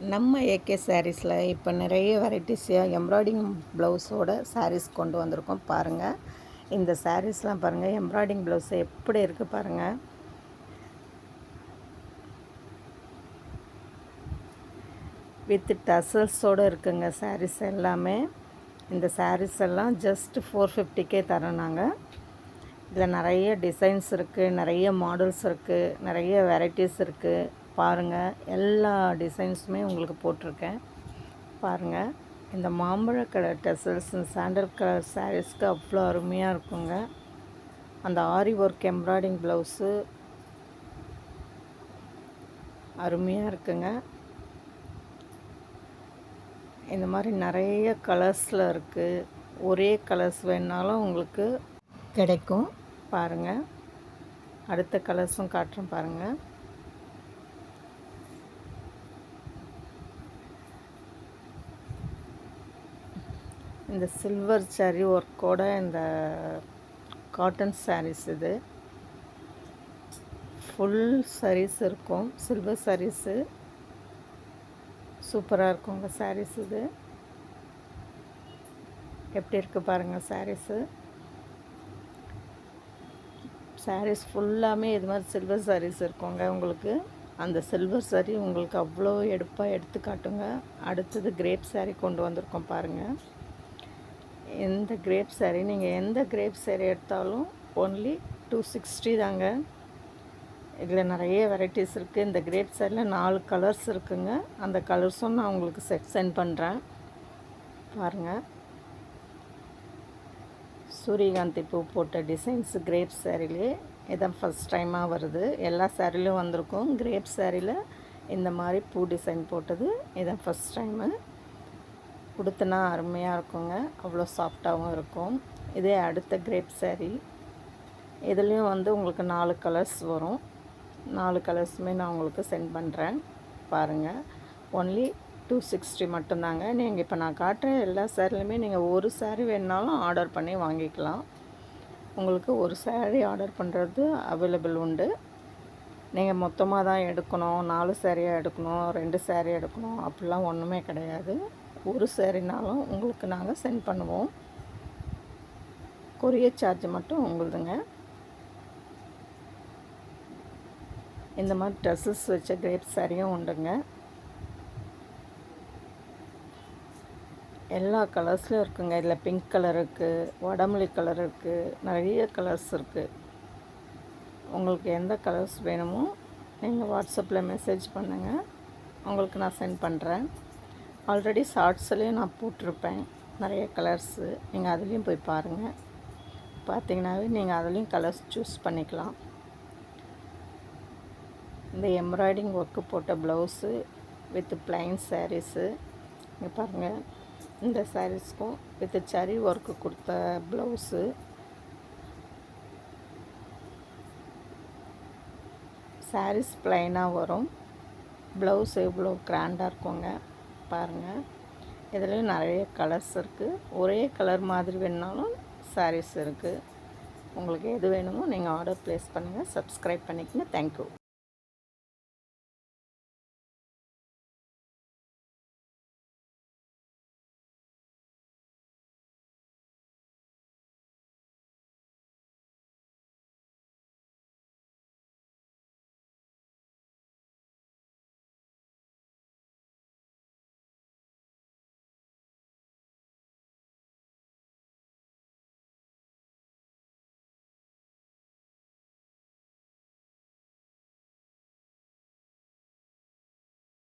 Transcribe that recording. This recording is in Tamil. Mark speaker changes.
Speaker 1: நம்ம ஏகே சாரீஸில் இப்போ நிறைய வெரைட்டிஸாக எம்ப்ராய்டிங் ப்ளவுஸோட சாரீஸ் கொண்டு வந்திருக்கோம் பாருங்கள். இந்த சாரீஸ்லாம் பாருங்கள், எம்ப்ராய்டிங் ப்ளவுஸ் எப்படி இருக்குது பாருங்கள். வித் டசல்ஸோடு இருக்குங்க சாரீஸ் எல்லாமே. இந்த சாரீஸ் எல்லாம் ஜஸ்ட் 450 தரோம் நாங்கள். இதில் நிறைய டிசைன்ஸ் இருக்குது, நிறைய மாடல்ஸ் இருக்குது, நிறைய வெரைட்டிஸ் இருக்குது. பாருங்கள், எல்லா டிசைன்ஸுமே உங்களுக்கு போட்டிருக்கேன் பாருங்கள். இந்த மாம்பழ கலர் டெசல்ஸ் சாண்டல் கலர் சாரீஸ்க்கு அவ்வளோ அருமையாக இருக்குங்க. அந்த ஆரி ஒர்க் எம்ப்ராய்டிங் ப்ளவுஸு அருமையாக இருக்குங்க. இந்த மாதிரி நிறைய கலர்ஸில் இருக்குது. ஒரே கலர்ஸ் வேணுனாலும் உங்களுக்கு கிடைக்கும் பாருங்கள். அடுத்த கலர்ஸும் காட்டுறேன் பாருங்கள். இந்த சில்வர் சாரீ ஒர்க்கோட இந்த காட்டன் சாரீஸ், இது ஃபுல் சாரீஸ் இருக்கும், சில்வர் சாரீஸு சூப்பராக இருக்குங்க சாரீஸ். இது எப்படி இருக்குது பாருங்கள் சாரீஸு. சாரீஸ் ஃபுல்லாமே இது மாதிரி சில்வர் சாரீஸ் இருக்குங்க உங்களுக்கு. அந்த சில்வர் சாரீ உங்களுக்கு அவ்வளோ எடுத்து காட்டுங்க. அடுத்தது கிரேப் சாரீ கொண்டு வந்திருக்கோம் பாருங்கள். இந்த கிரேப் சாரீ நீங்கள் எந்த கிரேப் சாரீ எடுத்தாலும் ஒன்லி 260 தாங்க. இதில் நிறைய வெரைட்டிஸ் இருக்குது. இந்த கிரேப் சாரியில் 4 கலர்ஸ் இருக்குங்க. அந்த கலர்ஸும் நான் உங்களுக்கு சென்ட் பண்ணுறேன் பாருங்கள். சூரியகாந்தி பூ போட்ட டிசைன்ஸு கிரேப் சாரிலே இதான் ஃபஸ்ட் டைமாக வருது. எல்லா சாரிலையும் வந்திருக்கும். கிரேப் சாரியில் இந்த மாதிரி பூ டிசைன் போட்டது இதான் ஃபஸ்ட் டைமு. கொடுத்தனா அருமையாக இருக்குங்க, அவ்வளோ சாஃப்டாகவும் இருக்கும். இதே அடுத்த கிரேப் சாரீ, இதுலேயும் உங்களுக்கு 4 கலர்ஸ் வரும். 4 கலர்ஸுமே நான் உங்களுக்கு சென்ட் பண்ணுறேன் பாருங்கள். ஒன்லி 260 மட்டும்தாங்க. நீங்கள் இப்போ நான் காட்டுற எல்லா சாரிலையுமே நீங்கள் ஒரு சாரீ வேணுனாலும் ஆர்டர் பண்ணி வாங்கிக்கலாம். உங்களுக்கு ஒரு சாரீ ஆர்டர் பண்ணுறது அவைலபிள் உண்டு. நீங்கள் மொத்தமாக தான் எடுக்கணும், 4 சாரியாக எடுக்கணும், 2 சாரீ எடுக்கணும் அப்படிலாம் ஒன்றுமே கிடையாது. ஒரு சாரினாலும் உங்களுக்கு நாங்கள் சென்ட் பண்ணுவோம். கொரியர் சார்ஜ் மட்டும் உங்களுதுங்க. இந்த மாதிரி ட்ரெஸ்ஸஸ் வச்ச கிரேப் சாரியும் உண்டுங்க. எல்லா கலர்ஸ்லையும் இருக்குங்க. இதில் பிங்க் கலர் இருக்குது, வடமல்லி கலர் இருக்குது, நிறைய கலர்ஸ் இருக்குது. உங்களுக்கு எந்த கலர்ஸ் வேணுமோ நீங்கள் வாட்ஸ்அப்பில் மெசேஜ் பண்ணுங்கள், உங்களுக்கு நான் சென்ட் பண்ணுறேன். ஆல்ரெடி ஷார்ட்ஸ்லேயும் நான் போட்டிருப்பேன் நிறைய கலர்ஸு. நீங்கள் அதுலேயும் போய் பாருங்கள். பார்த்தீங்கன்னாவே நீங்கள் அதுலேயும் கலர்ஸ் சூஸ் பண்ணிக்கலாம். இந்த எம்ப்ராய்டிங் ஒர்க்கு போட்ட ப்ளவுஸு வித் ப்ளைன் சாரீஸு இங்கே பாருங்கள். இந்த சாரீஸ்க்கும் வித் சரி ஒர்க்கு கொடுத்த ப்ளவுஸு. சாரீஸ் ப்ளைனாக வரும், ப்ளவுஸ் எவ்வளோ கிராண்டாக இருக்குங்க பாருங்கள். இதுலேயும் நிறைய கலர்ஸ் இருக்குது. ஒரே கலர் மாதிரி வேணுனாலும் சாரீஸ் இருக்குது. உங்களுக்கு எது வேணுமோ நீங்கள் ஆர்டர் ப்ளேஸ் பண்ணுங்கள். சப்ஸ்கிரைப் பண்ணிக்கங்க. தேங்க்யூ.